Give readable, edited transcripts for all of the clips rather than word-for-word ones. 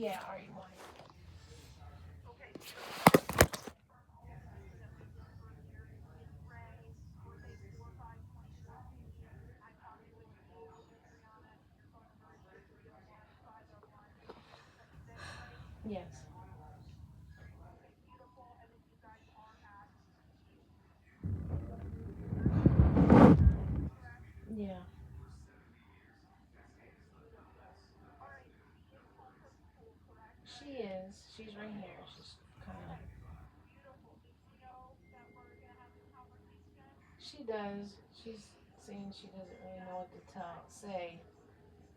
Yeah, are you want? Yes. Yeah. She is. She's right here. She's kind of. She does. She's saying she doesn't really know what to say,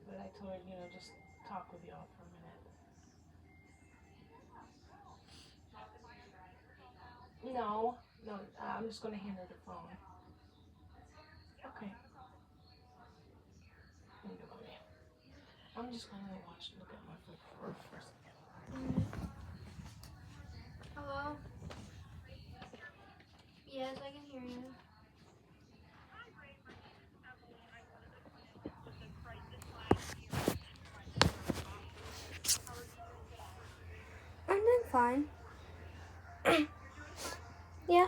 but I told her, just talk with y'all for a minute. No, no, I'm just gonna hand her the phone. Okay. Here you go, baby. I'm just gonna look at my foot for a second. Hello? Yes, I can hear you. I'm doing fine. Yeah.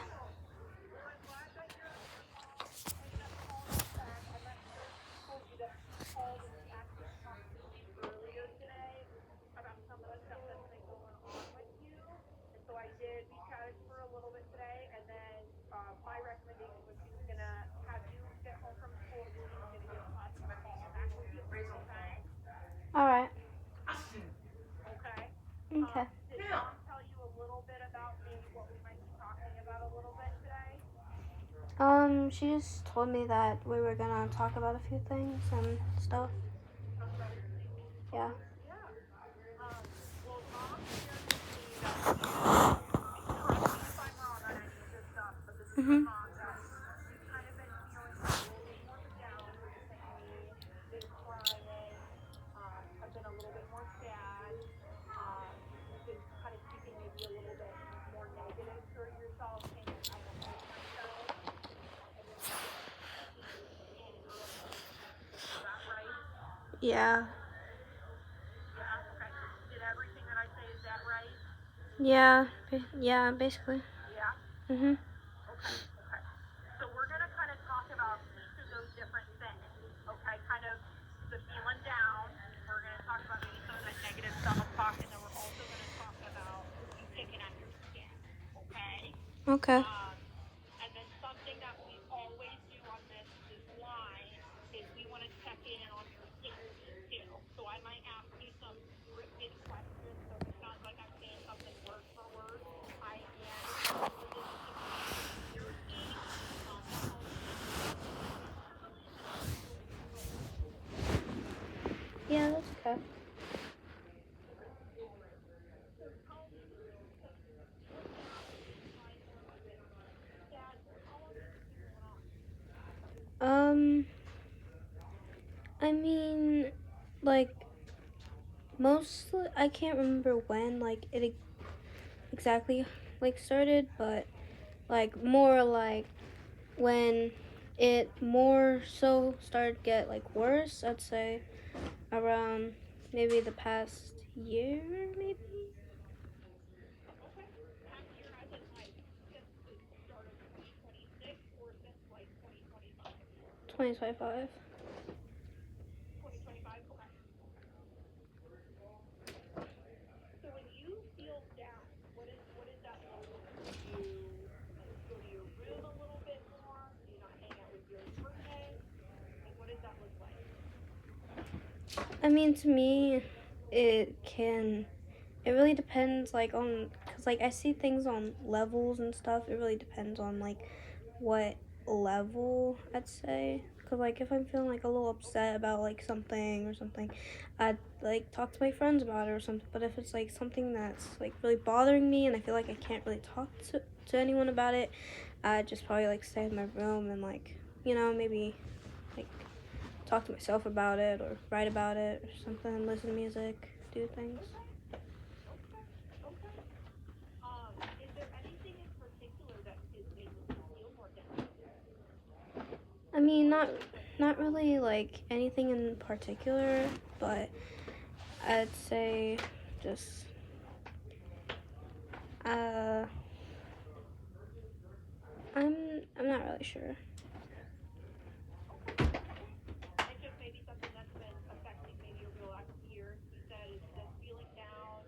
All right. Okay. She just told me that we were gonna talk about a few things and stuff. Yeah. Mhm. Yeah. Yeah. Yeah. Basically. Mhm. Okay. Yeah, that's okay. Um, I mean, like mostly I can't remember when like it exactly like started, but like more like when it more so started get like worse, I'd say around maybe the past year, maybe 2025. I mean, to me, it really depends, like, on, because, like, I see things on levels and stuff. It really depends on, like, what level, I'd say. Because, like, if I'm feeling, like, a little upset about, like, something or something, I'd, like, talk to my friends about it or something. But if it's, like, something that's, like, really bothering me and I feel like I can't really talk to anyone about it, I'd just probably, like, stay in my room and, like, maybe, like, talk to myself about it or write about it or something, listen to music, do things. I mean, not really like anything in particular, but I'd say just uh, I'm not really sure. And just maybe something that's been affecting maybe over the last year, you said, is just feeling down,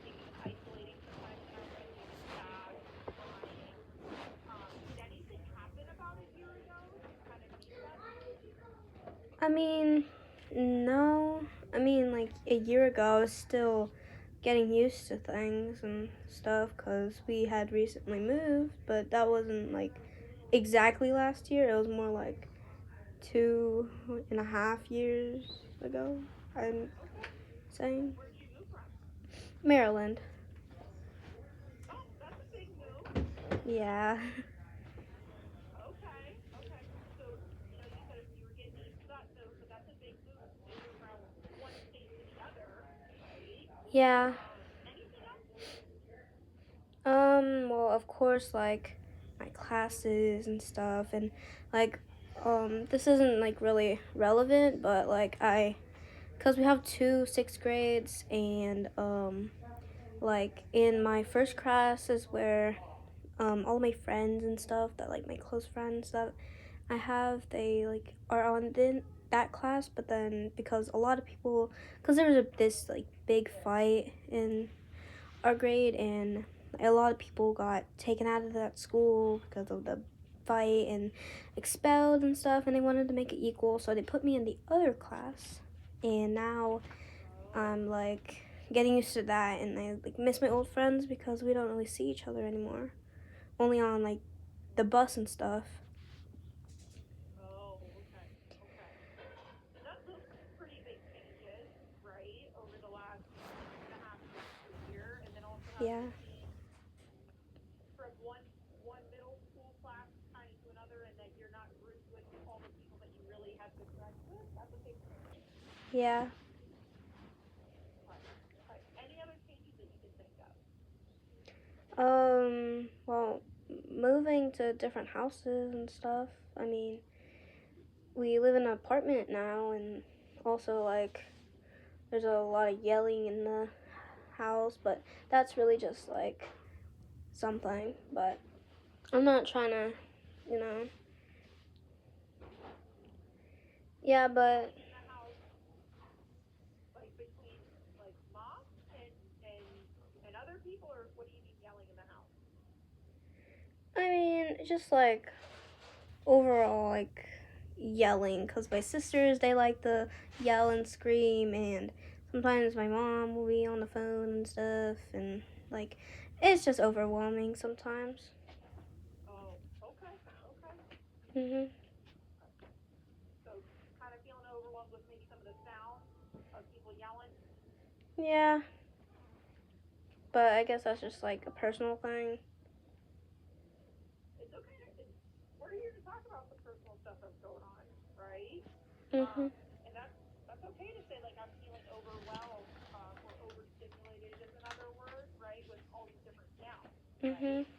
maybe isolating sometimes in our friendship and sad, crying. Did anything happen about a year ago to kind of make that change? I mean, no. I mean, like a year ago, I was still getting used to things and stuff because we had recently moved, but that wasn't like exactly last year. It was more like 2.5 years ago. I'm Okay. saying Where'd you move from? Maryland. Oh, that's a big move. Yeah. Okay. Okay. So, you said you were getting used to that, so that's a big move to move from one state to the other, right? Yeah. Anything else? Well, of course, like my classes and stuff, and like, this isn't like really relevant, but like because we have two sixth grades, and like in my first class is where all my friends and stuff that like my close friends that I have, they like are on that class, but then because a lot of people, because there was this like big fight in our grade, and a lot of people got taken out of that school because of the fight and expelled and stuff, and they wanted to make it equal, so they put me in the other class, and now I'm like getting used to that, and I like miss my old friends because we don't really see each other anymore, only on like the bus and stuff. Oh, okay. Okay. And that's those pretty big changes, right, over the last 2.5 years to a year, and then also Yeah. switching from one middle school class kind of to another, and that you're not grouped with all the people that you really had been friends with. That's a big change. Yeah. Okay. Okay. Any other changes that you can think of? Well, moving to different houses and stuff. I mean, we live in an apartment now, and also like there's a lot of yelling in the house, but that's really just like something. But I'm not trying to, you know. Yeah, but Yelling in the house, like between like mom and and and other people, or what do you mean yelling in the house? I mean, just like overall, like yelling, because my sisters, they like to yell and scream, and sometimes my mom will be on the phone and stuff, and like it's just overwhelming sometimes. Oh, okay. Okay. Mhm. Okay. So kind of feeling overwhelmed with maybe some of the sounds of people yelling. Yeah, but I guess that's just like a personal thing. It's okay. We're here to talk about the personal stuff that's going on, right? Mhm. And that's okay to say like I'm feeling overwhelmed or overstimulated is another word, right? With all these different sounds, Mhm. right? Okay.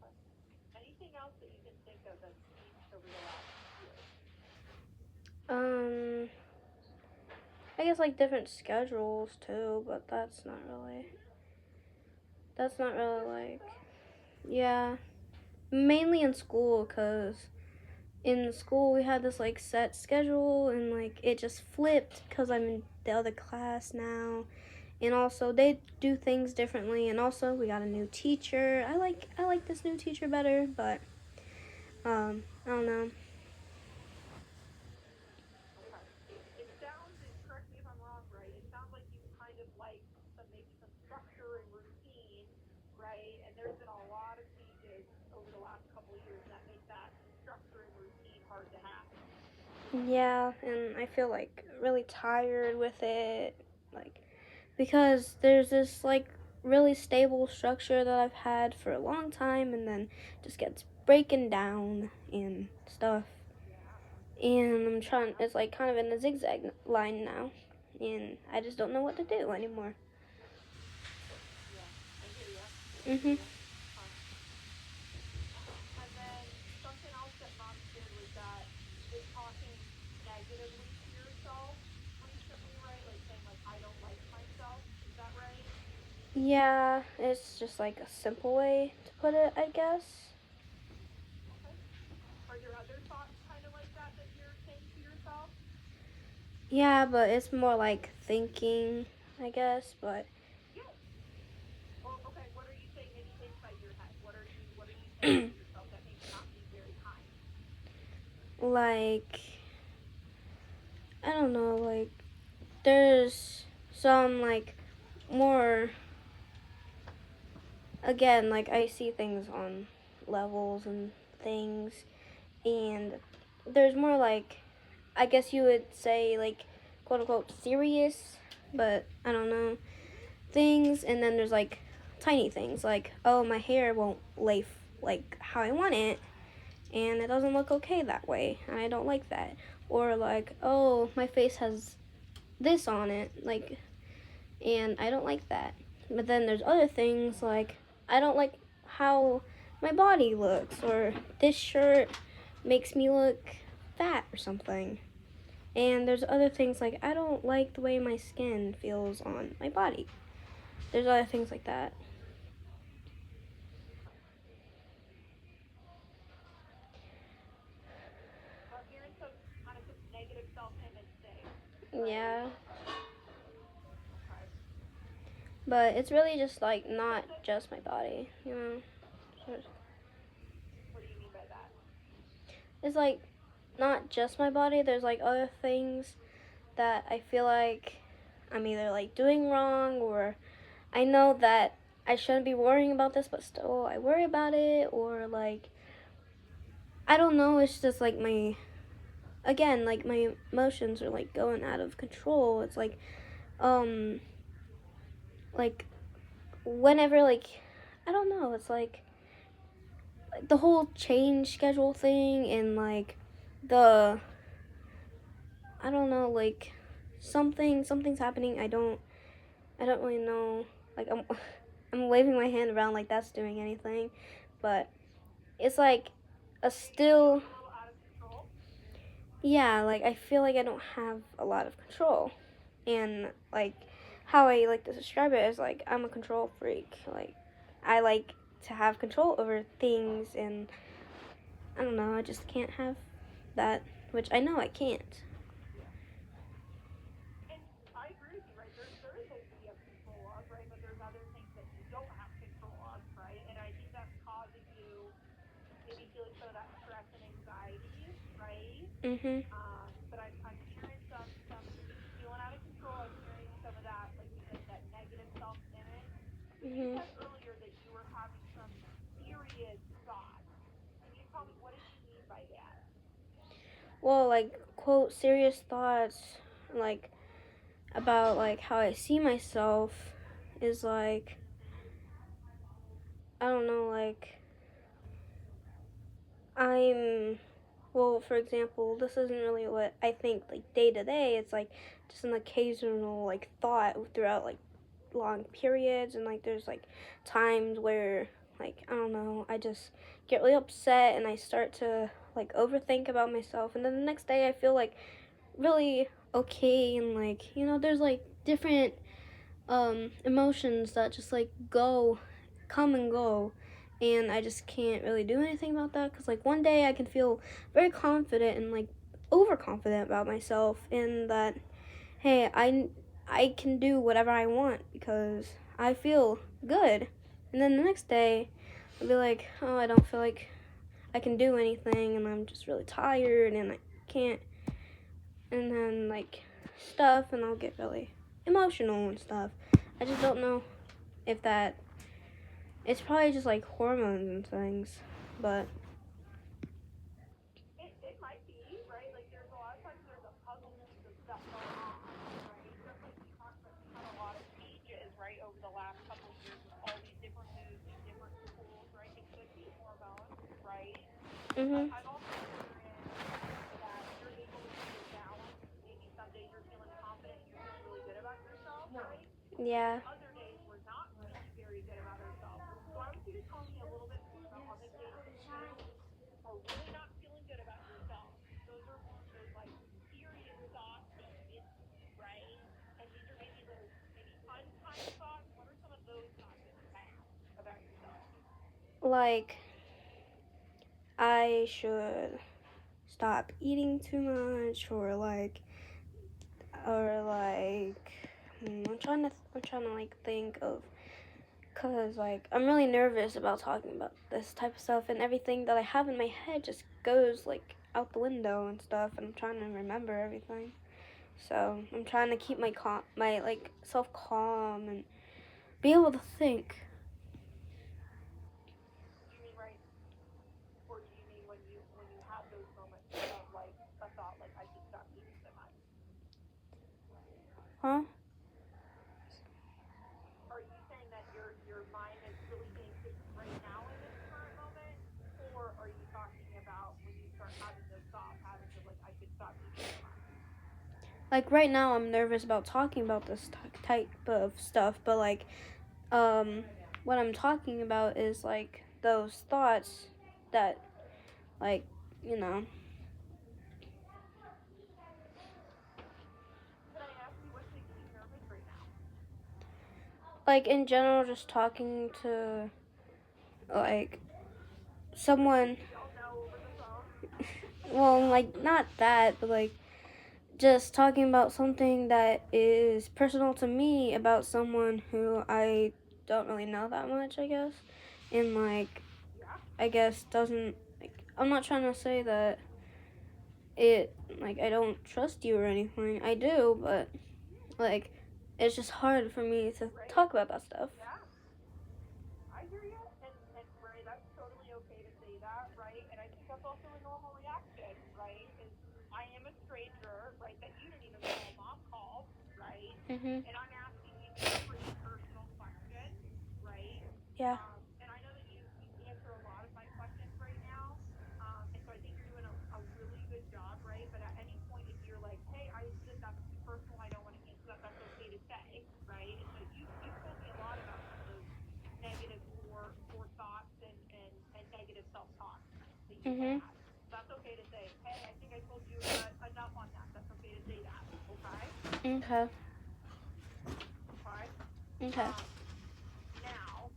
Okay. Anything else that you can think of that's changed over the last year? Um, I guess like different schedules too, but that's not really. That's not really Different like. stuff. Yeah, mainly in school, cause in school we had this like set schedule, and like it just flipped because I'm in the other class now, and also they do things differently, and also we got a new teacher. I like this new teacher better, but I don't know. Okay. It sounds, and correct me if I'm wrong, right? It sounds like you kind of like maybe some structure and routine, right? And there's been a lot of changes over the last couple of years that make that structure and routine hard to have. Yeah, and I feel like really tired with it, like because there's this like really stable structure that I've had for a long time, and then just gets breaking down and stuff. Yeah. And I'm trying, Yeah. it's like kind of in a zigzag line now, and I just don't know what to do anymore. Yeah. I hear you. I hear Mhm. you. Okay. And then something else that mom shared was that you've been talking negatively to yourself recently, right? Like saying like I don't like Yeah, it's just like a simple way to put it, I guess. Okay. Are there other thoughts kind of like that that you're saying to yourself? Yeah, but it's more like thinking, I guess, but Yes. Well, okay. What are you saying maybe inside your head? What are you saying to yourself that maybe not being very kind? like I don't know, like there's some like more again, like I see things on levels and things, and there's more like I guess you would say like quote unquote serious, but I don't know things, and then there's like tiny things like oh my hair won't lay like how I want it, and it doesn't look okay that way, and I don't like that, or like oh my face has this on it, like, and I don't like that. But then there's other things like I don't like how my body looks, or this shirt makes me look fat or something. And there's other things like I don't like the way my skin feels on my body. There's other things like that. Hearing some kind of some negative self-image things, right? Yeah. Okay. But it's really just like Does not it? just my body, you know? What do you mean by that? It's like not just my body, there's like other things that I feel like I'm either like doing wrong, or I know that I shouldn't be worrying about this, but still I worry about it, or like I don't know, it's just like my again, like my emotions are like going out of control. It's um like whenever like I don't know, it's like the whole change schedule thing, and like the I don't know, like something's happening. I don't really know. Like I'm waving my hand around like that's doing anything, but it's like a Are you feeling still a little out of control? yeah, like I feel like I don't have a lot of control. And like how I like to describe it is like I'm a control freak. Like I like to have control over things, and I don't know, I just can't have that, which I know I can't. And I agree with you, right? There is things that you have control of, right? But there's other things that you don't have control of, right? And I think that's causing you maybe feeling some of that stress and anxiety, right? Mhm. But I'm hearing some feeling out of control. I'm hearing some of that, like you said, that negative self image. You Mhm. said earlier that you were having some serious thoughts. Can you tell me what did you mean by that? Well, like quote serious thoughts like about like how I see myself is like I don't know, like I'm well, for example, this isn't really what I think like day to day. It's like just an occasional like thought throughout like long periods, and like there's like times where like I don't know, I just get really upset and I start to like overthink about myself, and then the next day I feel like really okay, and like you know there's like different emotions that just like come and go, and I just can't really do anything about that because like one day I can feel very confident and like overconfident about myself, and that hey I can do whatever I want because I feel good, and then the next day I'll be like oh I don't feel like I can do anything, and I'm just really tired and I can't, and then like stuff, and I'll get really emotional and stuff. I just don't know if that it's probably just like hormones and things, but It might be, right? Like there's a lot of times there's a puzzle piece of stuff going on, right? Just like we talked about, you've had a lot of changes, right, over the last couple of years with all these different moves, these different schools, right? It could be hormones, right? But mhm, I'm also hearing that you're able to keep it balanced. Maybe some days you're feeling confident and you're feeling really good about yourself, right? And then yeah. other days we're not feeling very good about ourselves. So I want you to tell me a little bit more about on the days that you are really not feeling good about yourself. Those are more of those like serious thoughts that you didn't, right? And these are maybe those maybe unkind thoughts. What are some of those like I should stop eating too much, or like I'm trying to like think of, cause like I'm really nervous about talking about this type of stuff, and everything that I have in my head just goes like out the window and stuff, and I'm trying to remember everything. So I'm trying to keep my like self calm and be able to think. Do you mean right, or do you mean when you have those moments of like a thought like I should stop eating so much? Huh? Are you saying that your mind is really anxious right now in this current moment, or are you talking about when you start having those thought patterns of like I should stop eating so much? Like right now I'm nervous about talking about this type of stuff, but like what I'm talking about is like those thoughts that, like, you know, Can I ask you what's making you nervous right now? like in general, just talking to like someone. We all know over the phone. Well, Yeah. like not that, but like just talking about something that is personal to me about someone who I don't really know that much, I guess. And like Yeah. I guess doesn't, like, I'm not trying to say that it, like, I don't trust you or anything. I do, but like it's just hard for me to Right. talk about that stuff. Yeah. I hear you, and Ray, that's totally okay to say that, right? And I think that's also a normal reaction, right? Is I am a stranger, right? That you didn't even call, mom called, right? Mhm. And I'm asking you these pretty personal questions, right? Yeah. And I know that you answer a lot of my questions right now, and so I think you're doing a really good job, right? But at any point, if you're like, hey, that's too personal, I don't want to answer that, that's okay to say, right? And so you've told me a lot about some of those negative for thoughts and negative self-talk that you've Mhm. had. So that's okay to say, hey, I think I told you enough on that. That's okay to say that. Okay? Okay. Okay? Okay. Now,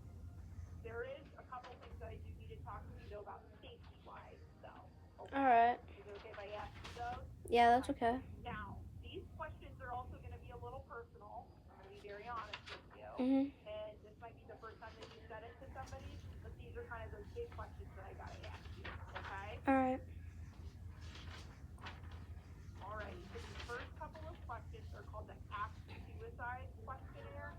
there is a couple things that I do need to talk to you though about safety-wise, though. All Okay? right. Is it okay if I ask you those? Yeah, that's okay. Now, these questions are also going to be a little personal. I'm going to be very honest with you. Mhm. And this might be the first time that you said it to somebody, but these are kind of those big questions that I got to ask you. Okay? All right. Alrighty. So these first couple of questions are called the Ask Suicide questionnaire.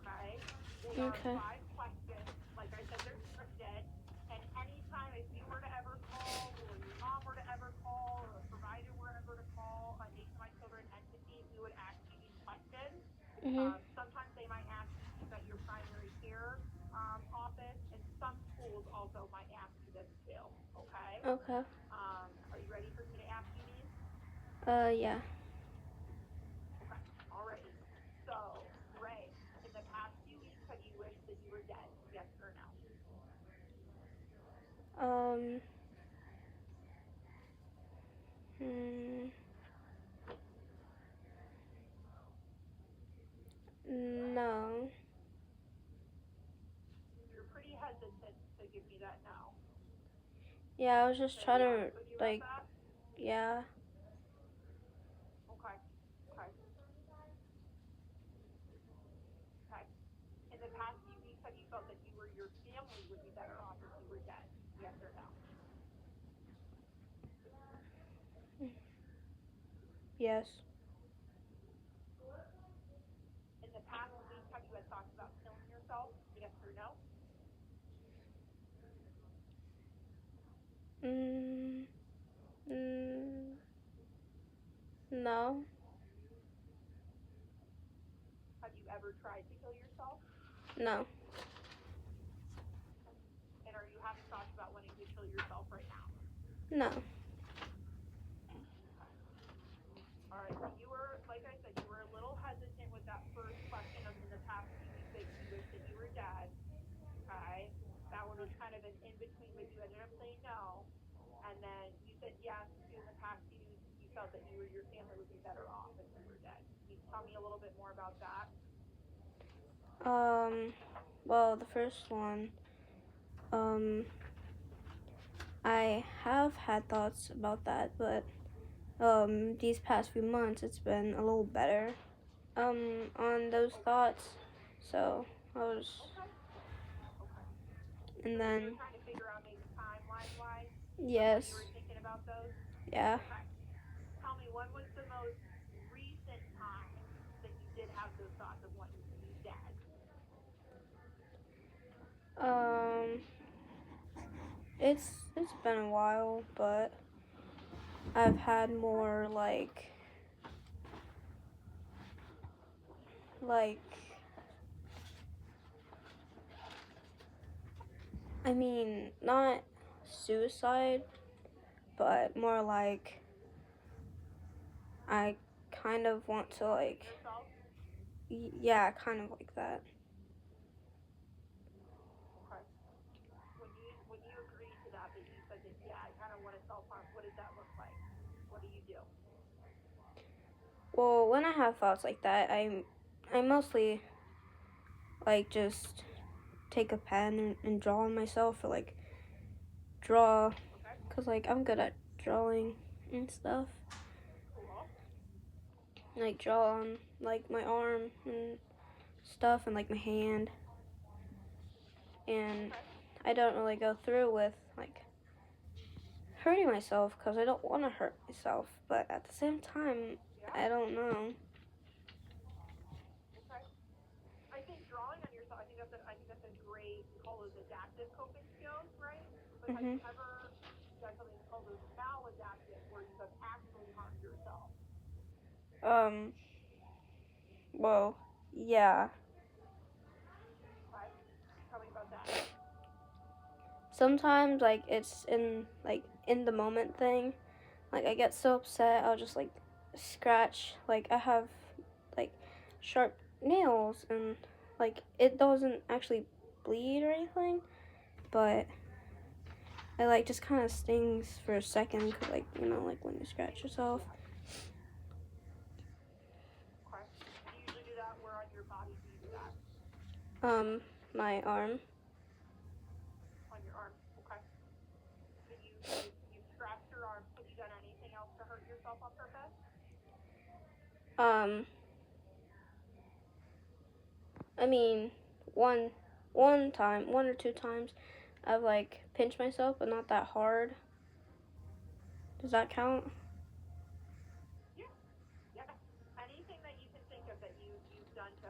Okay? They are Okay. 5 questions. Like I said, they're scripted. And anytime if you were to ever call, or your mom were to ever call, or a provider were ever to call a Nationwide Children entity, we would ask you these questions. Mhm. Sometimes they might ask you these at your primary care office, and some schools also might ask you this too. Okay? Okay. Are you ready for me to ask you these? Yeah. Okay. Alrighty. So, Ray, in the past few weeks, have you wished that you were dead? Yes or no? Um. Hmm. No. You're pretty hesitant to give me that no. Yeah, I was just Can I trying be to, honest with you about like, that? yeah. Okay. Okay. Okay. In the past few weeks, have you felt that you or your family would be better off if you were dead? Yes or no? Yes. In the past week, have you had thoughts about killing yourself? Yes or no? Mm. Mm. No. Have you ever tried to kill yourself? No. And are you having thoughts about wanting to kill yourself right now? No. All right. So you were, like I said, you were a little hesitant with that first question of in the past few weeks that you wish that you were dead. Okay. That one was kind of an in between, but you ended up saying no. And then you said yes to in the past few weeks you felt that you or your family would be better off if you were dead. Can you tell me a little bit more about that? Well, the first one, I have had thoughts about that, but these past few months it's been a little better on those thoughts. So I was, and You then were trying to figure out maybe timeline-wise when yes, you were thinking about those? yeah. Okay. Tell me, when was the most recent time that you did have those thoughts of wanting to be dead? Um, it's been a while, but I've had more like I mean, not suicide, but more like I kind of want to like Yourself? yeah, kind of like that. Okay. When you agreed to that you said that, yeah, I kind of want to self-harm, what does that look like? What do you do? Well, when I have thoughts like that, I mostly like just take a pen and draw on myself or like draw Okay. cuz like I'm good at drawing and stuff. Cool. Like draw on like my arm and stuff and like my hand. And Okay. I don't really go through with like hurting myself because I don't want to hurt myself, but at the same time, Yeah. I don't know. Okay. I think drawing on yourself, I think that's a great, we call those adaptive coping skills, right? But have you Mhm. ever done something called those maladaptive, where you have actually harmed yourself? Um. Well, yeah. Okay. Tell me about that. Sometimes like it's in the moment thing. Like I get so upset, I'll just like scratch. Like I have like sharp nails and like it doesn't actually bleed or anything, but it like just kind of stings for a second, 'cause, like you know, like when you scratch yourself. Okay. Do you usually do that? Where on your body do you do that? My arm. On your arm. Okay. So you've scratched your arm. Have you done anything else to hurt yourself on purpose? Um, I mean, one time, one or two times, I've like pinched myself, but not that hard. Does that count? Yeah. Yeah. Anything that you can think of that you've done to,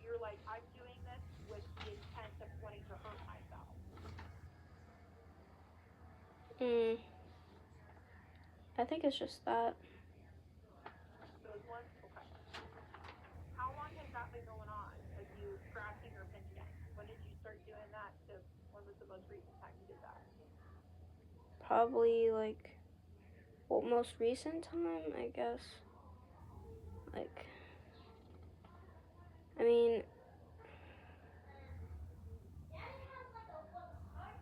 you're like, I'm doing this with the intent of wanting to hurt myself. Mm, I think it's just that. Those ones. Okay. How long has that been going on? Like you scratching or pinching? When did you start doing that? When was the most recent time you did that? Probably like, well, most recent time, I guess. Like, I mean,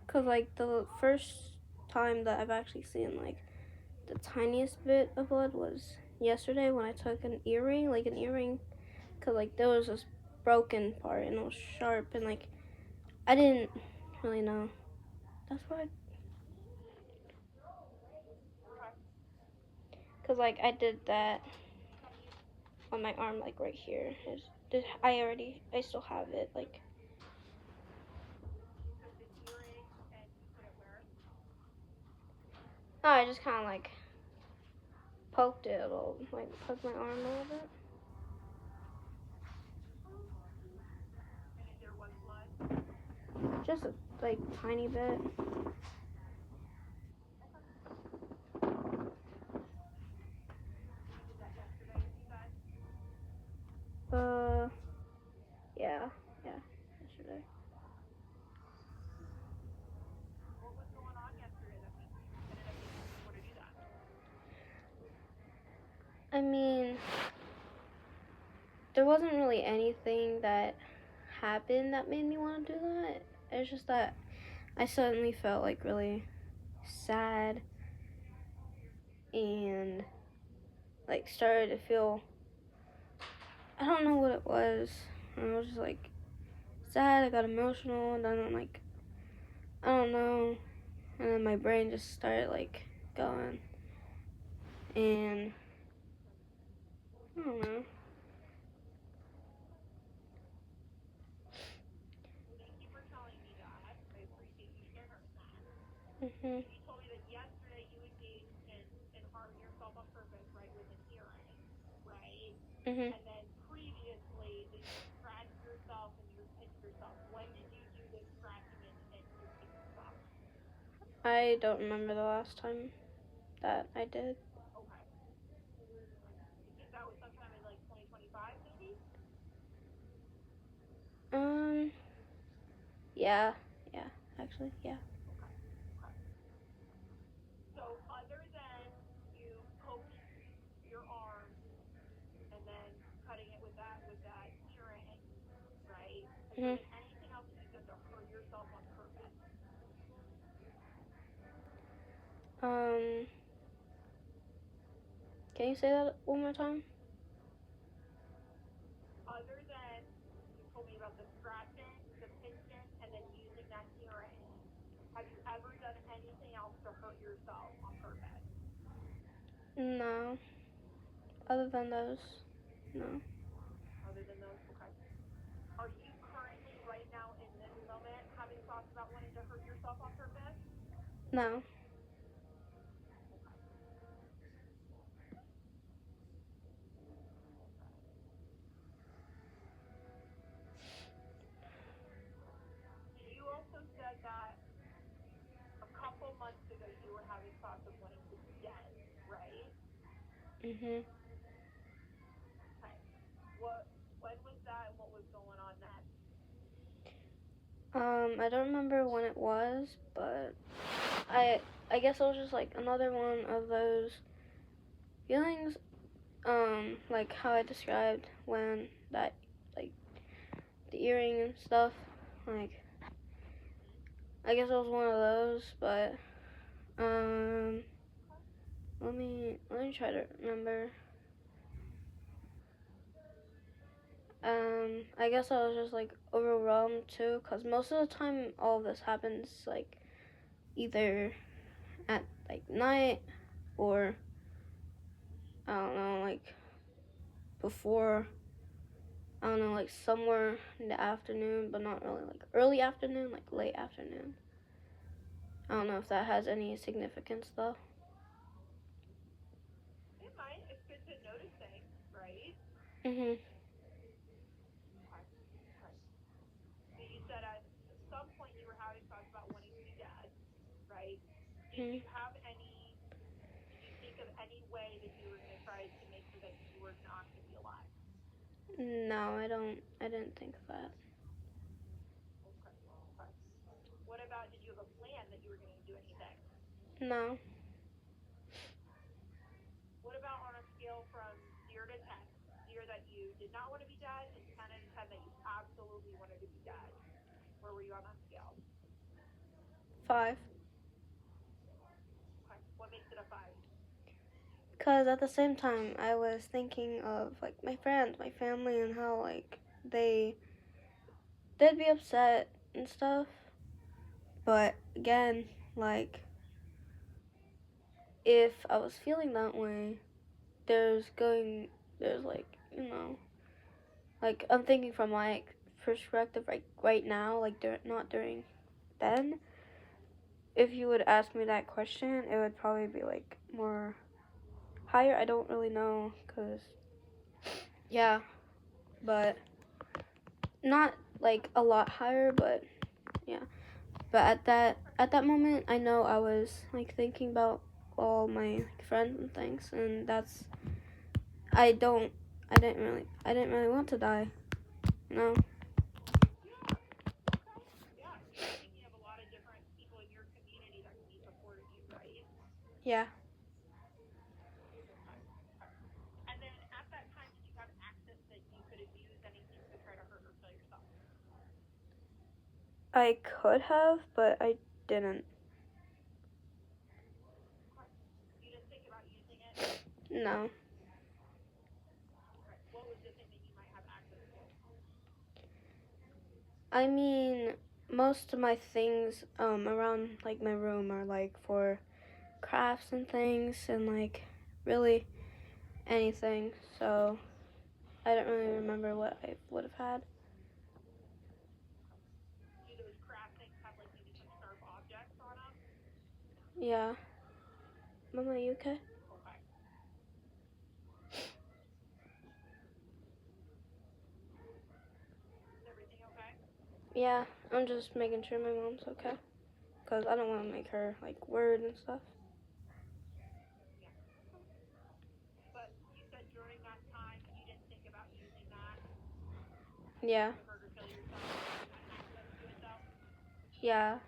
cause like the first time that I've actually seen like the tiniest bit of blood was yesterday when I took an earring, cause like there was this broken part and it was sharp and like I didn't really know. That's why, Okay. cause like I did that on my arm, like right here. I still have it. Like, You took this earring and you put it where? no, I just kind of like poked it a little, like poked my arm a little bit. And there was blood. Just a like tiny bit. You did that yesterday, you said. Uh, yeah, yesterday. What was going on yesterday that ended up making you want to do that? I mean, there wasn't really anything that happened that made me want to do that. It's just that I suddenly felt like really sad and like started to feel, I don't know what it was. I was just like sad, I got emotional, and then like I don't know. And then my brain just started like going. And I don't know. Thank you for telling me that. I appreciate you sharing that. Mhm. You told me that yesterday you engaged in harming yourself on purpose, right, with an earring, right? Mhm. And then previously that you scratched yourself and you pinched yourself. When did you do this scratching and you pinch yourself? I don't remember the last time that I did. Okay. You think that was sometime in like 2025 maybe? Um. Yeah. Yeah. Actually, yeah. Okay. Okay. So other than you poking your arm and then cutting it with that earring, right? Has there Mhm. been anything else that you've done to hurt yourself on purpose? Um. Can you say that one more time? Other than you told me about the scratching, the pinching, and then using that earring, have you ever done anything else to hurt yourself on purpose? No. Other than those, no. Other than those, okay. Are you currently, right now, in this moment, having thoughts about wanting to hurt yourself on purpose? No. Okay. You also said that a couple months ago you were having thoughts of wanting to be dead, right? Mhm. Okay. When was that and what was going on then? I don't remember when it was, but I guess it was just like another one of those feelings, like how I described when that, like, the earring and stuff, like, I guess it was one of those, but, let me try to remember. I guess I was just, like, overwhelmed, too, because most of the time all of this happens, like, either at, like, night, or, I don't know, like, before, I don't know, like, somewhere in the afternoon, but not really, like, early afternoon, like, late afternoon. I don't know if that has any significance, though. It might. It's good to notice things, right? Mhm. Okay. Okay. So you said at some point you were having thoughts about wanting to be dead, right? Did Mhm. you have any, did you think of any way that you were going to try to make sure that you were not going to be alive? No, I didn't think of that. Okay. Okay. What about, did you have a plan that you were going to do anything? No. What about on a scale from 0 to 10? 0 that you did not want to be dead, and 10 and 10 that you absolutely wanted to be dead. Where were you on that scale? 5. Okay. What makes it a 5? Because at the same time, I was thinking of, like, my friends, my family, and how, like, they'd be upset and stuff. But again, like, if I was feeling that way, there's like, like, I'm thinking from my perspective, like, right now, like, not during then. If you would ask me that question, it would probably be, like, more higher. I don't really know, because, yeah, but not, like, a lot higher, but, yeah. But at that moment, I know I was, like, thinking about all my, like, friends and things, and I don't, I didn't really want to die, no. Yeah. Okay. Yeah. So you're thinking of a lot of different people in your community that can be supporting you, right? Yeah. Okay. Okay. And then at that time, did you have access that you could have used anything to try to hurt or kill yourself? I could have, but I didn't. Okay. You didn't think about using it? No. Okay. What was the thing that you might have access to? I mean, most of my things around like my room are like for crafts and things and like really anything. So I don't really remember what I would have had. Do those craft things have like maybe some sharp objects on them? Yeah. Mama, you okay? Okay. Is everything okay? Yeah, I'm just making sure my mom's okay. Because I don't want to make her like worried and stuff. Yeah. But you said during that time you didn't think about using that Yeah. to hurt or kill yourself or have access to it though? Yeah.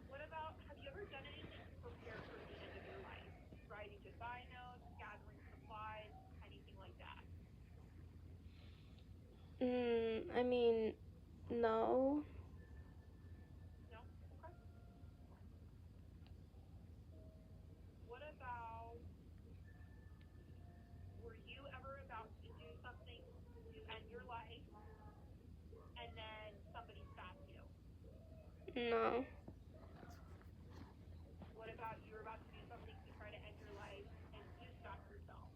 What about, have you ever done anything to prepare for the end of your life? Writing goodbye notes, gathering supplies, anything like that? I mean, no. No? Okay. What about, were you ever about to do something to end your life and then somebody stopped you? No. What about you were about to do something to try to end your life and you stopped yourself?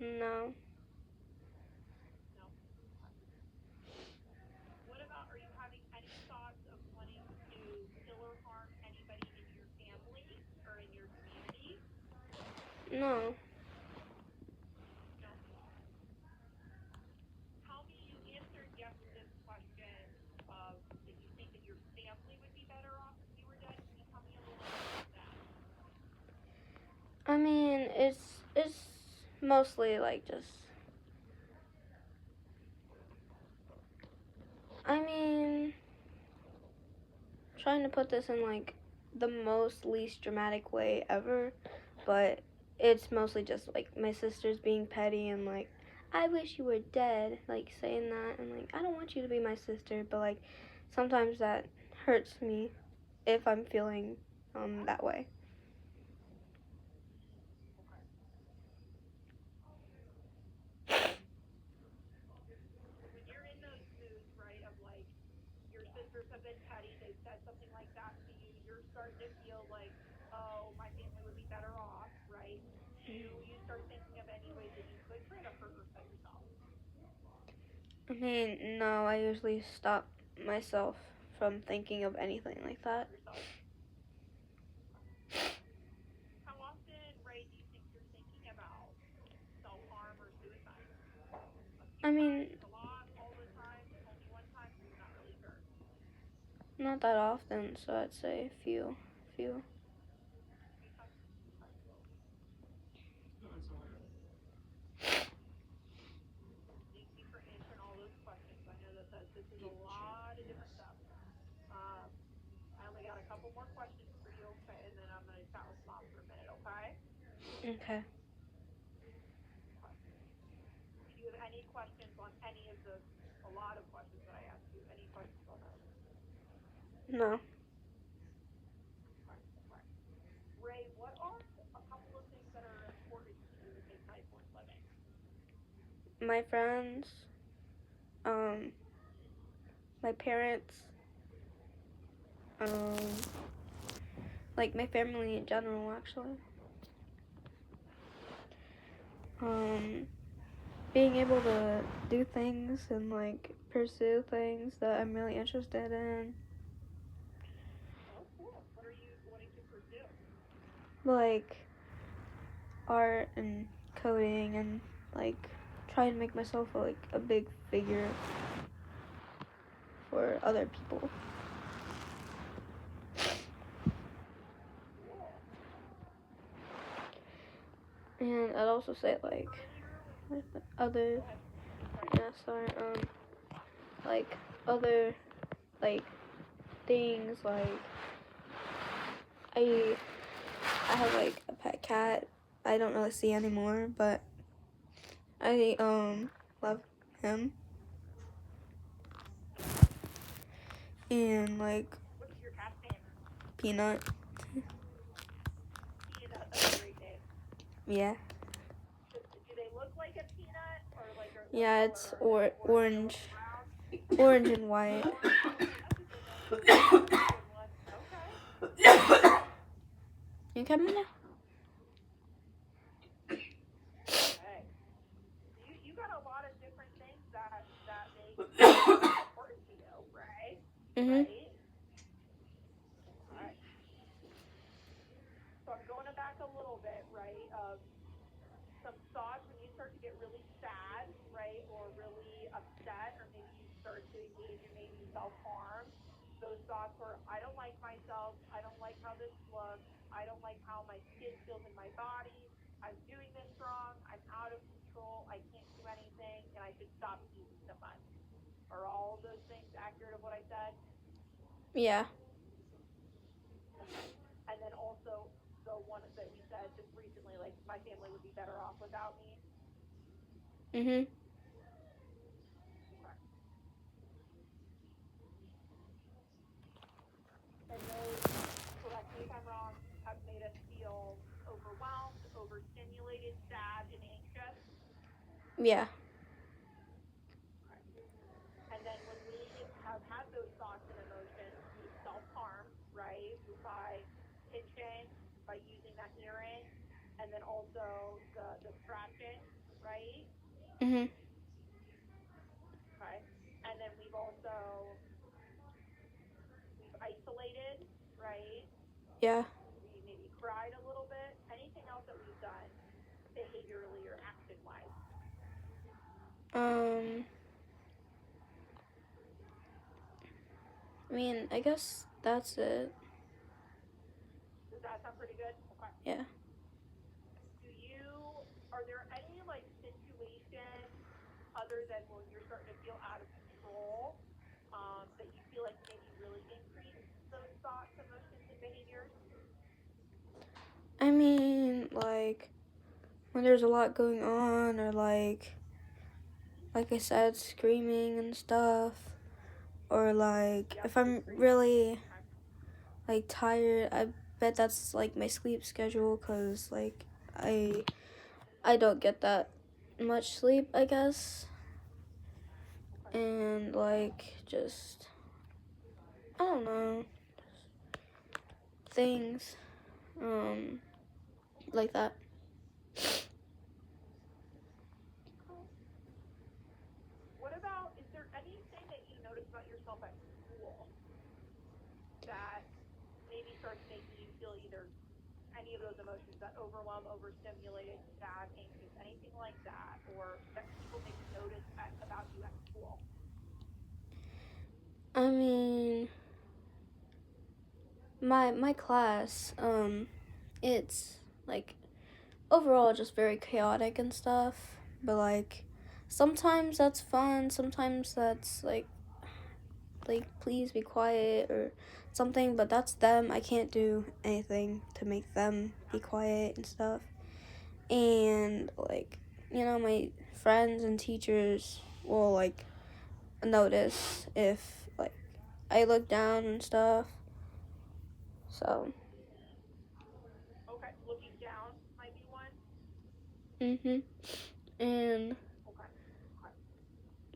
No. No? What about, are you having any thoughts of wanting to kill or harm anybody in your family or in your community? No. No? Tell me, you answered yes to this question of that you think that your family would be better off if you were dead. Can you tell me a little bit about that? I mean, it's mostly like just. I mean, trying to put this in like the most least dramatic way ever, but it's mostly just like my sisters being petty and like I wish you were dead, like saying that and like I don't want you to be my sister, but like sometimes that hurts me if I'm feeling that way. When you're in those moods, right, of like your sisters have been petty, they've said something like that to you, you're starting to feel like, oh, my family would be better off, right? Do you start thinking of any ways that you could try to hurt or kill yourself? I mean, no, I usually stop myself from thinking of anything like that. Yourself? How often, Ray, do you think you're thinking about self-harm or suicide? A few I mean, times, a lot, all the time, only one time, or you're not really sure? not that often, so I'd say few. A few times? Thank you for answering all those questions. I know that this is a lot of different stuff. Um, I only got a couple more questions for you, okay, and then I'm going to chat with Mom for a minute, okay? Okay. Do you have any questions on any of the, a lot of questions that I asked you? Any questions on those? No. Ray, what are a couple of things that are important to you that make life worth living? My friends, my parents, um, like my family in general, actually. Being able to do things and like pursue things that I'm really interested in, Oh, cool. What are you wanting to pursue? like art and coding and like trying to make myself like a big figure for other people. Cool. And I'd also say like Earlier, with other, go ahead. yeah, sorry, like other like things like I have like a pet cat. I don't really see anymore, but I love him. And like What's your cat's name? Peanut. Yeah. Do they look like a peanut or like a Yeah, color? it's Are they orange. brown? Orange and white. That's a good one. Okay. You coming now? Okay. You got a lot of different things that make important to you, right? Mhm. Right? Alright. So I'm going back a little bit, right? Of some thoughts when you start to get really sad, right? Or really upset, or maybe you start to engage in maybe self-harm. Those thoughts were, I don't like myself, I don't like how this looks, I don't like how my skin feels in my body, I'm doing this wrong, I'm out of control, I can't do anything, and I should stop eating so much. Are all of those things accurate of what I said? Yeah. And then also the one that we said just recently, like my family would be better off without me. Mhm. Okay. And those, correct me if I'm wrong, have made us feel overwhelmed, overstimulated, sad, and anxious. Yeah. Okay. And then when we have had those thoughts and emotions, we self-harm, right? By pinching, by using that earring, and then also the scratching, right? Mhm. Okay. And then we've also we've isolated, right? Yeah. We maybe cried a little bit. Anything else that we've done behaviorally or action wise? Um. I mean, I guess that's it. Does that sound pretty good? Okay. Yeah. Are there any like situations other than when you're starting to feel out of control, that you feel like maybe really increase those thoughts, emotions, and behaviors? I mean, like when there's a lot going on, or like I said, screaming and stuff, or like Yep, if I'm agreed. really like tired, I bet that's like my sleep schedule, cause like I don't get that much sleep, I guess, and like just I don't know things like that. What about, is there anything that you notice about yourself at school that maybe starts making you feel either any of those emotions, that overwhelm, overstimulated, sad, anxious, anything like that, or that people maybe notice about you at school? I mean, my class, it's like overall just very chaotic and stuff, but like sometimes that's fun, sometimes that's like please be quiet or something, but that's them. I can't do anything to make them be quiet and stuff. And like, my friends and teachers will like notice if like I look down and stuff. So, Okay, looking down might be one. and Okay.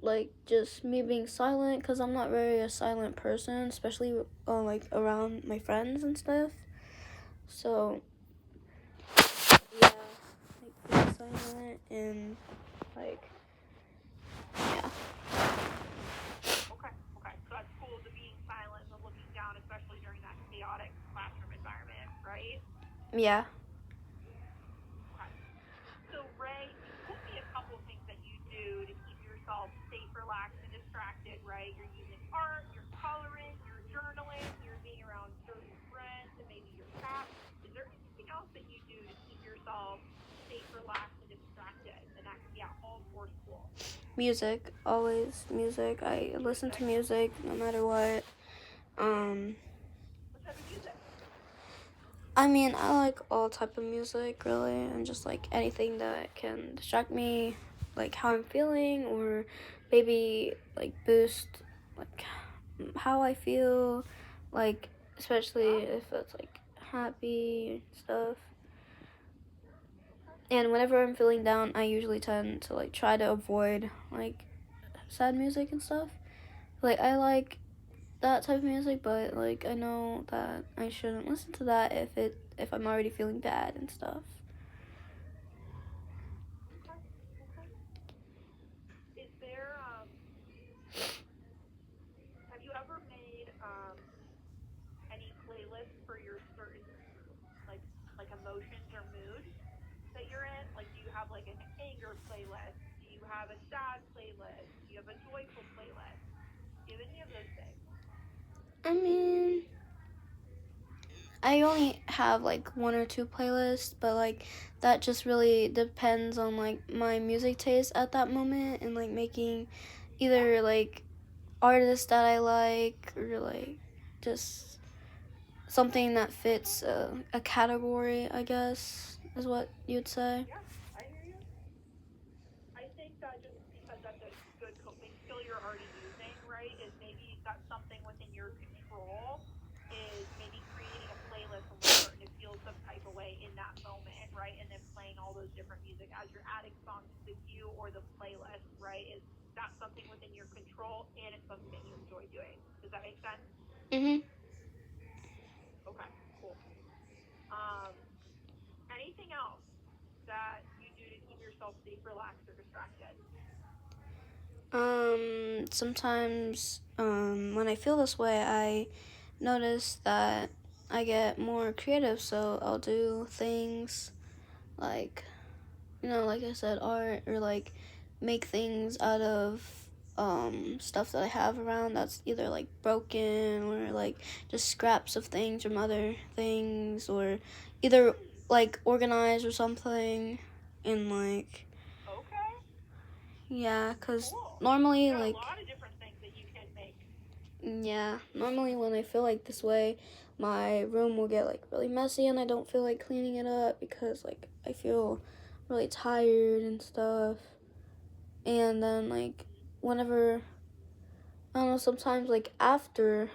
like just me being silent, because I'm not very a silent person, especially like around my friends and stuff. So yeah, like being silent and like yeah. Okay. Okay. So at school, the being silent and the looking down, especially during that chaotic classroom environment, right? Yeah. Okay. So Ray, you told me a couple of things that you do to keep yourself safe, relaxed, and distracted, right? You're using art, you're coloring, you're journaling, you're being around certain friends, and maybe your cat. Is there anything else that you do to keep yourself safe, relaxed, and distracted? And that can be at home or school. Music, always music. I listen to music no matter what. What type of music? I mean, I like all type of music really, and just like anything that can distract me, like how I'm feeling, or maybe like boost like how I feel, like especially if it's like happy and stuff. And whenever I'm feeling down, I usually tend to like try to avoid like sad music and stuff. Like I like that type of music, but like I know that I shouldn't listen to that if I'm already feeling bad and stuff. Okay. Okay. Is there have you ever made any playlists for your certain like emotions or moods that you're in? Like, do you have like an anger playlist? Do you have a sad playlist? Do you have a joyful playlist? Do you have any of those things? I mean, I only have like one or two playlists, but like that just really depends on like my music taste at that moment and like making either like artists that I like or like just something that fits a category, I guess, is what you'd say. Yeah, I hear you. I think that just because that's a good coping skill you're already using, right, is maybe that's something within your control, is maybe creating a playlist when you're starting to feel some type of way in that moment, right, and then playing all those different music as you're adding songs to the queue or the playlist, right, is that something within your control and it's something that you enjoy doing. Does that make sense? Mhm. Okay, cool. Um, Anything else that you do to keep yourself safe, relaxed, or distracted? Sometimes when I feel this way, I notice that I get more creative, so I'll do things like, like I said, art or like make things out of stuff that I have around that's either like broken or like just scraps of things from other things or either like organized or something and like Okay, yeah, cuz cool. normally You got a like lot of different things that you can make. yeah, normally when I feel like this way, my room will get like really messy and I don't feel like cleaning it up because like I feel really tired and stuff. And then like whenever I don't know, sometimes like after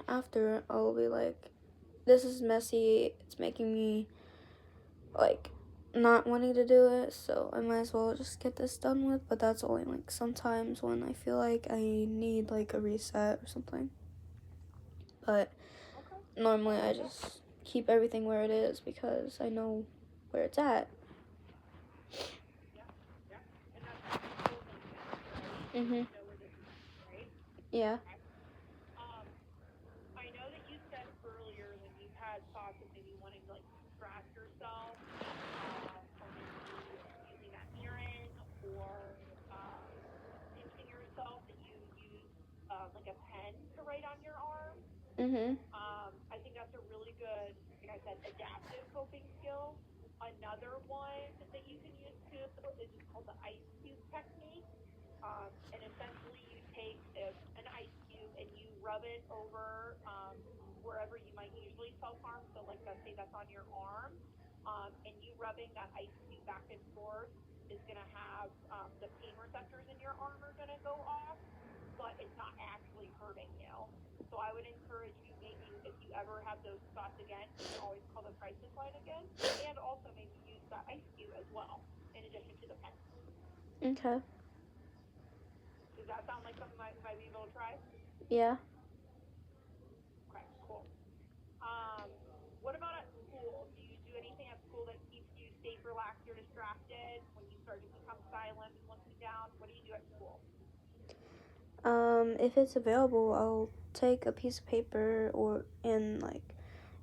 I'll be like this is messy. It's making me like not wanting to do it, so I might as well just get this done with, but that's only like sometimes when I feel like I need like a reset or something. But Okay. normally I just keep everything where it is because I know where it's at. Yeah, yeah. And that's still makes sense, right? Mhm. You know where this is, right? Yeah. Okay. Um, I know that you said earlier when you've had thoughts of maybe wanting to like distract yourself, or maybe using that mirroring or pinching yourself that you use like a pen to write on your arm. Mhm. I think that's a really good, like I said, adaptive coping skill. Another one that you can use too is just called the ice cube technique. And essentially, you take an ice cube and you rub it over wherever you might usually self harm. So, like, let's say that's on your arm, and you rubbing that ice cube back and forth is going to have the pain receptors in your arm are going to go off, but it's not actually hurting you. So I would encourage you maybe if you ever have those thoughts again, you can always call the crisis line again, and also maybe use that ice cube as well in addition to the pen. Okay. Does that sound like something you might be able to try? Yeah. Okay, cool. Um, what about at school? Do you do anything at school that keeps you safe, relaxed, or distracted when you start to become silent and looking down? What do you do at school? If it's available, I'll take a piece of paper or and like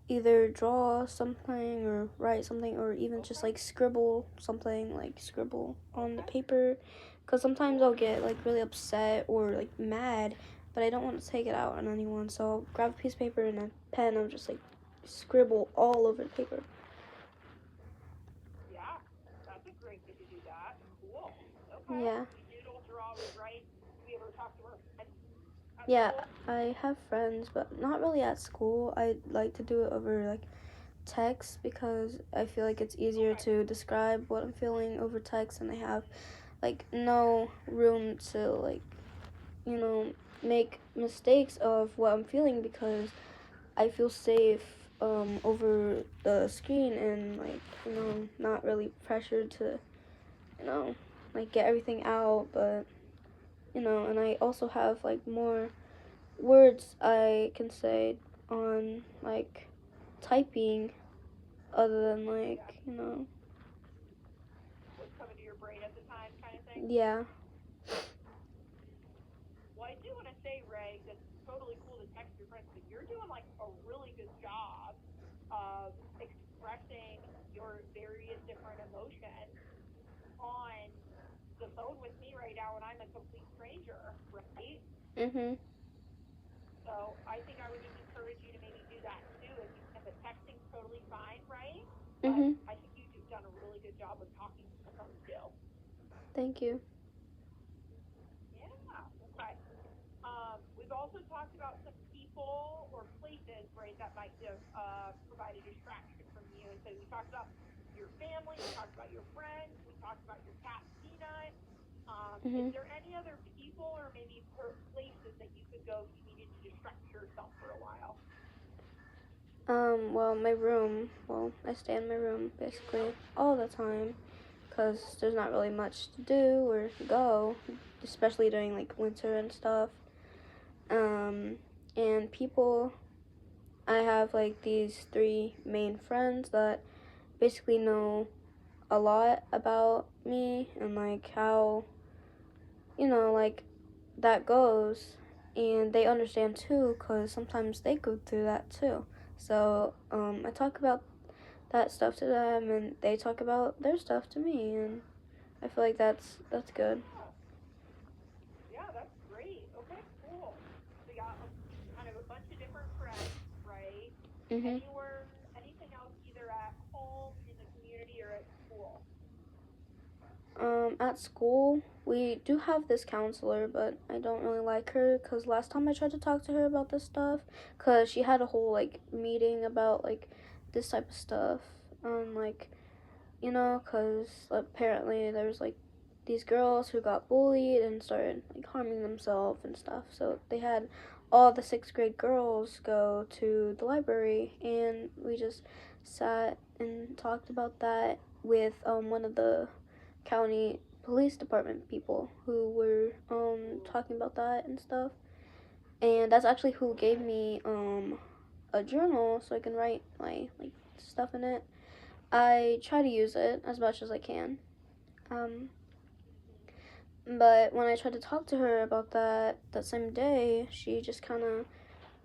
either draw something or write something or even just Okay, like scribble something like scribble on the okay, paper because sometimes I'll cool. get like really upset or like mad but I don't want to take it out on anyone, so I'll grab a piece of paper and a pen and just like scribble all over the paper. Yeah, that's a great way to do that. Cool. Okay. Yeah. You doodle, draw, rewrite. Have you ever talked to her friends at Yeah, school? I have friends but not really at school. I like to do it over like text because I feel like it's easier Okay. to describe what I'm feeling over text and I have like no room to like make mistakes of what I'm feeling because I feel safe over the screen and like not really pressured to you know, like get everything out, but you know, and I also have like more words I can say on like typing other than like, you know, What's coming to your brain at the time kind of thing? yeah. Well, I do want to say, Ray, that's totally cool to text your friends, but you're doing like a really good job of expressing your various different emotions on the phone with me right now, and I'm a complete stranger, right? Mhm. So I think I would just encourage you to maybe do that too if you can. But texting's totally fine, right? But Mhm. I think you've done a really good job of talking on the phone too. Thank you. Yeah. Okay. We've also talked about some people or places, right, that might provide a distraction from you. And so we talked about your family, we talked about your friends, we talked about your cat Peanut. Is Mhm. there any other people or maybe places that you could go if you needed to distract yourself for a while? Well, my room. Well, I stay in my room basically all the time because there's not really much to do or go, especially during like winter and stuff. Um, and people, I have like these three main friends that basically know a lot about me and like how, you know, like that goes. And they understand too because sometimes they go through that too. So, I talk about that stuff to them and they talk about their stuff to me, and I feel like that's good. Yeah, that's great. Okay, cool. So you got kind of a bunch of different friends, right? Mhm. Anything else either at home, in the community, or at school? At school, we do have this counselor, but I don't really like her because last time I tried to talk to her about this stuff, because she had a whole like meeting about like this type of stuff, like, you know, because apparently there's like these girls who got bullied and started like harming themselves and stuff. So they had all the sixth grade girls go to the library, and we just sat and talked about that with one of the county police department people who were talking about that and stuff. And that's actually who gave me a journal so I can write my like stuff in it. I try to use it as much as I can. Um, but when I tried to talk to her about that same day, she just kind of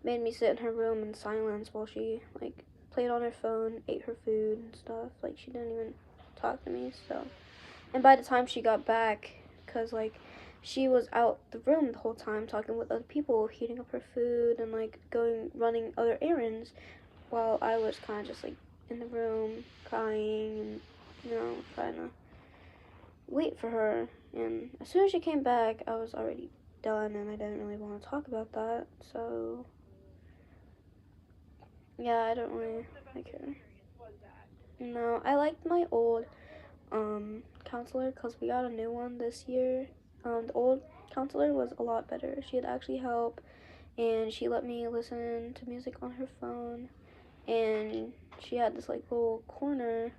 made me sit in her room in silence while she like played on her phone, ate her food and stuff. Like she didn't even talk to me. So, and by the time she got back, cause like she was out the room the whole time talking with other people, heating up her food and like going running other errands, while I was kind of just like in the room crying and trying to wait for her. And as soon as she came back, I was already done and I didn't really want to talk about that. So, yeah, I don't So what really was the best like her. experience was that? No, I liked my old counselor because we got a new one this year. The old counselor was a lot better. She had actually help and she let me listen to music on her phone, and she had this like little corner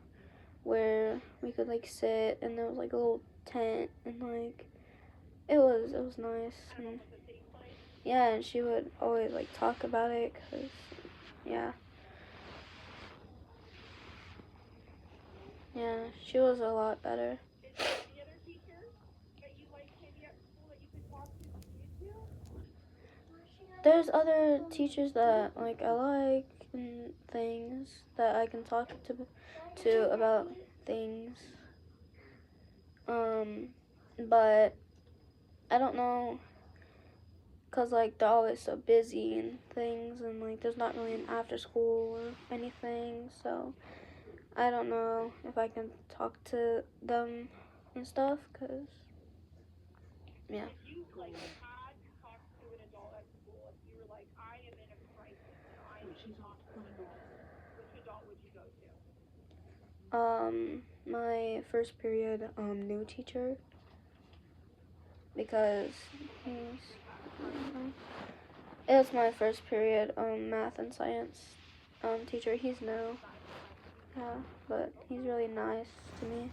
where we could like sit, and there was like a little tent, and like it was nice. Kind of And almost a safe place? yeah, and she would always like talk about it because yeah, yeah, she was a lot better. Is there any other teachers that you like maybe at school that you could talk to if you needed to? There's other teachers that like I like and things that I can talk to about things. But I don't know, cause like they're always so busy and things, and like there's not really an after school or anything. So I don't know if I can talk to them and stuff, cause yeah. If you like had to talk to an adult at school, if you were like, I am in a crisis, I need to talk to an adult, which adult would you go to? My first period new teacher, because he's Who's that? Sorry. it was my first period math and science teacher. He's new, Science. yeah, but he's Okay. really nice to me.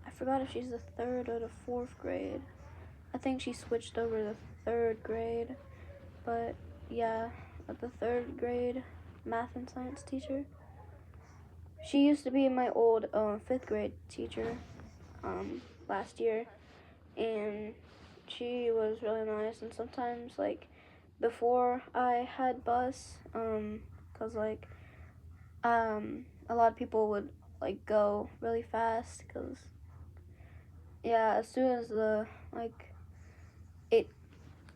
I forgot if she's the 3rd or the 4th grade. I think she switched over to the 3rd grade. But yeah, the 3rd grade math and science teacher. She used to be my old 5th grade teacher last year, and she was really nice. And sometimes, like, before I had bus, cause like a lot of people would like go really fast, cause yeah, as soon as it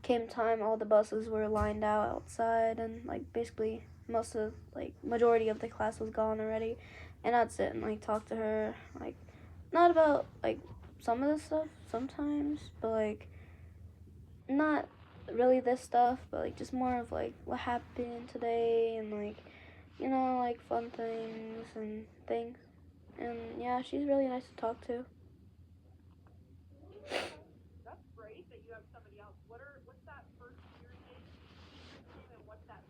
came time, all the buses were lined out outside, and like basically most of majority of the class was gone already, and I'd sit and like talk to her, like not about like some of the stuff sometimes, but like not really this stuff, but like just more of like what happened today, and like like fun things and things. And yeah, she's really nice to talk to. That's great that you have somebody else. What's that first period teacher's name and what's that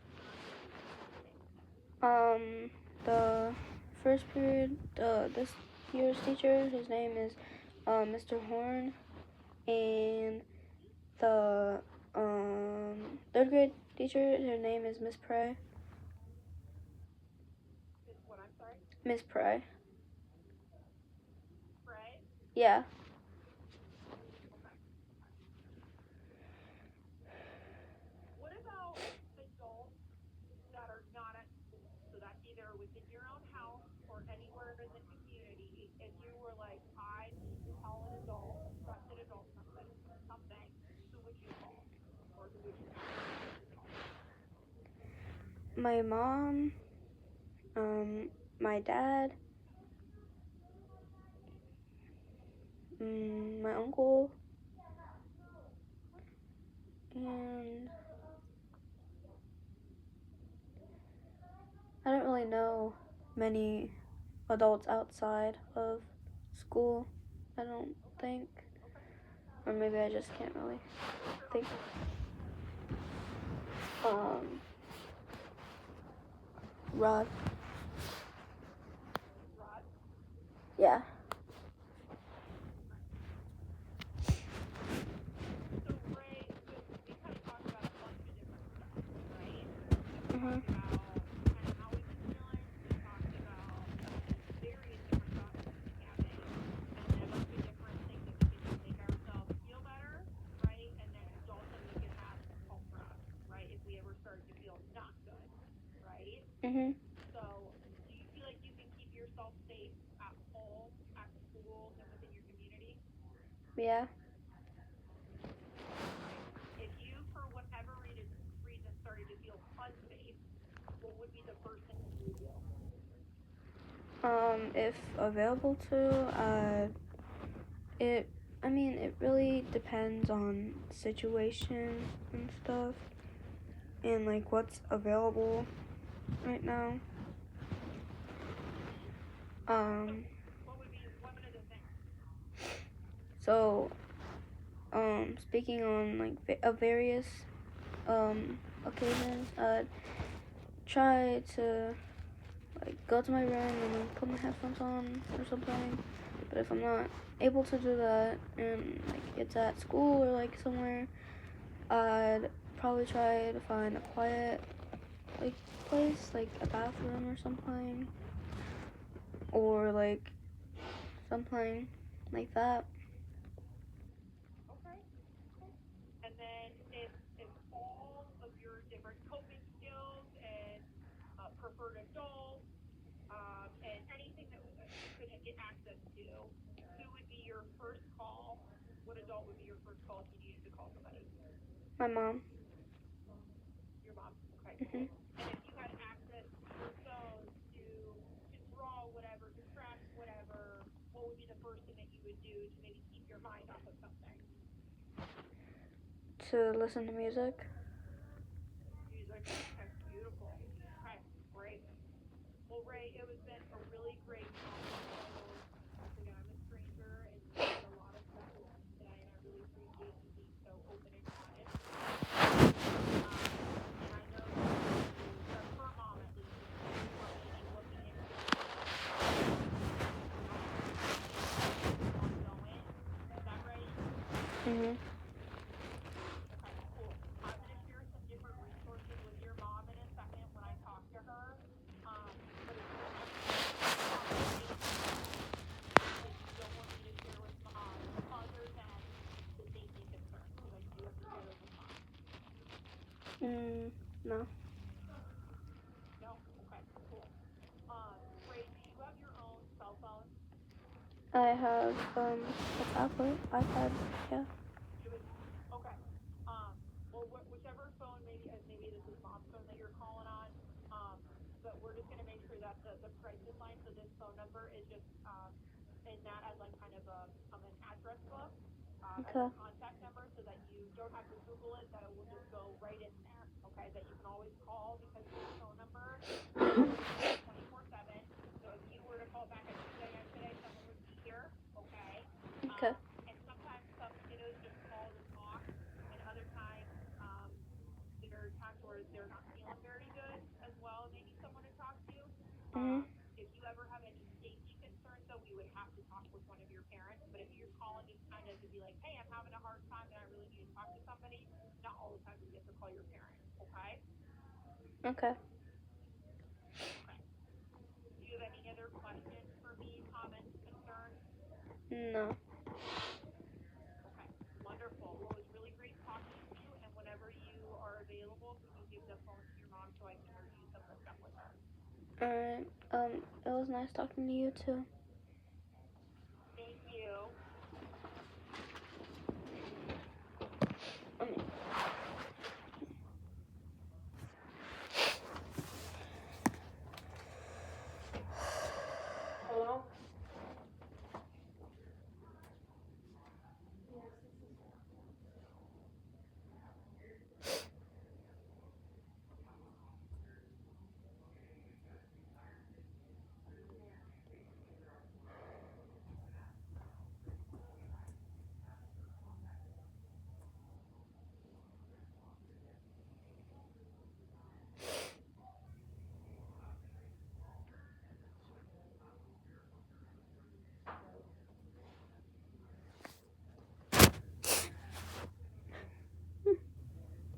name? The first period, this year's teacher, his name is Mr. Horn, and the 3rd grade teacher, her name is Miss Pry. What, I'm sorry? Miss Pry. Fred? Yeah. What about adults that are not at school? So that's either within your own house or anywhere in the community. If you were like, I need to call an adult, trusted adult, something, who would you call? Or who would you ask to call? My mom, my dad, my uncle, and I don't really know many adults outside of school, I don't think. Or maybe I just can't really think. Rod. Rod? Yeah. So Ray, we kind of talked about a bunch of different stuff, right? Mhm. About kind of how we've been feeling. We talked about various different thoughts we've been having, and then a bunch of different things that we can do to make ourselves feel better, right? And then also we can have hope for us, right? If we ever start to feel not good, right? Mhm. So, do you feel like you can keep yourself safe at home, at school, and within your community? Yeah. If you, for whatever reason started to feel unsafe, what would be the first thing that you would do? If available to, it. I mean, it really depends on situation and stuff, and like what's available right now. What would be one of the things? So, speaking on like various occasions, I'd try to like go to my room and then put my headphones on or something. But if I'm not able to do that and like it's at school or like somewhere, I'd probably try to find a quiet like place, like a bathroom or something, or like something like that. Okay. And then if all of your different coping skills and preferred adults and anything that you could get access to, who would be your first call? What adult would be your first call if you needed to call somebody? My mom. Your mom. Okay. Mhm. And if you had access to your phone to draw whatever, to scratch whatever, what would be the first thing that you would do to maybe keep your mind off of something? To listen to music. Music. Okay, beautiful. Okay, great. Well, Ray, it has been a really great conversation. Once again, I'm a stranger, and you shared a lot of stuff with me today, and I really appreciate you being so open and honest. And I know that you, for mom at least, is really working and looking into No. No? Okay, cool. Ray, do you have your own cell phone? I have a tablet, iPad, yeah. You would, okay. Well, whichever phone, maybe this is mom's phone that you're calling on. But we're just gonna make sure that the crisis line for this phone number is just in that as like kind of an address book, as Okay. a contact number, so that you don't have to Google it. That it will just go right in there. Okay, that you can always call because this phone number is 24/7. So if you were to call back at 2 a.m. today, someone would be here. Okay. Okay. And sometimes some kiddos just call to talk, and other times there are times where they're not feeling very good as well, and they need someone to talk to. Mhm. If you ever have any safety concerns, though, we would have to talk with one of your parents. But if you're calling just kind of to be like, hey, I'm having a hard time and I really need to talk to somebody, not all the time you get to call your parents. Okay? Okay. Okay. Do you have any other questions for me, comments, concerns? No. Okay, wonderful. Well, it was really great talking to you, and whenever you are available, can you give the phone to your mom so I can review some of the stuff with her? Alright. It was nice talking to you too.